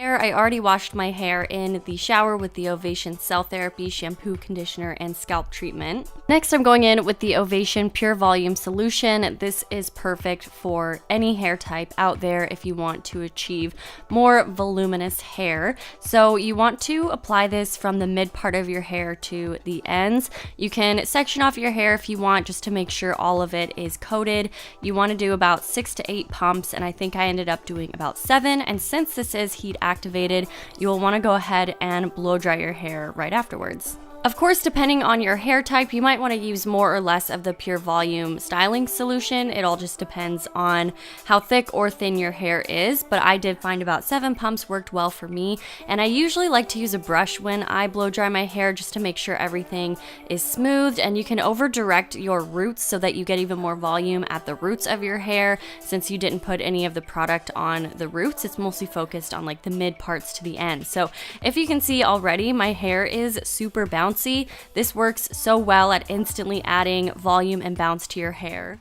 I already washed my hair in the shower with the Ovation Cell Therapy shampoo, conditioner, and scalp treatment. Next, I'm going in with the Ovation Pure Volume Solution. This is perfect for any hair type out there if you want to achieve more voluminous hair. So you want to apply this from the mid part of your hair to the ends. You can section off your hair if you want, just to make sure all of it is coated. You want to do about 6 to 8 pumps, and I think I ended up doing about 7. And since this is heat activated, you'll want to go ahead and blow dry your hair right afterwards. Of course, depending on your hair type, you might want to use more or less of the Pure Volume styling solution. It all just depends on how thick or thin your hair is, but I did find about 7 pumps worked well for me, and I usually like to use a brush when I blow dry my hair just to make sure everything is smoothed, and you can over direct your roots so that you get even more volume at the roots of your hair. Since you didn't put any of the product on the roots, it's mostly focused on like the mid parts to the end. So if you can see already, my hair is super bouncy. This works so well at instantly adding volume and bounce to your hair.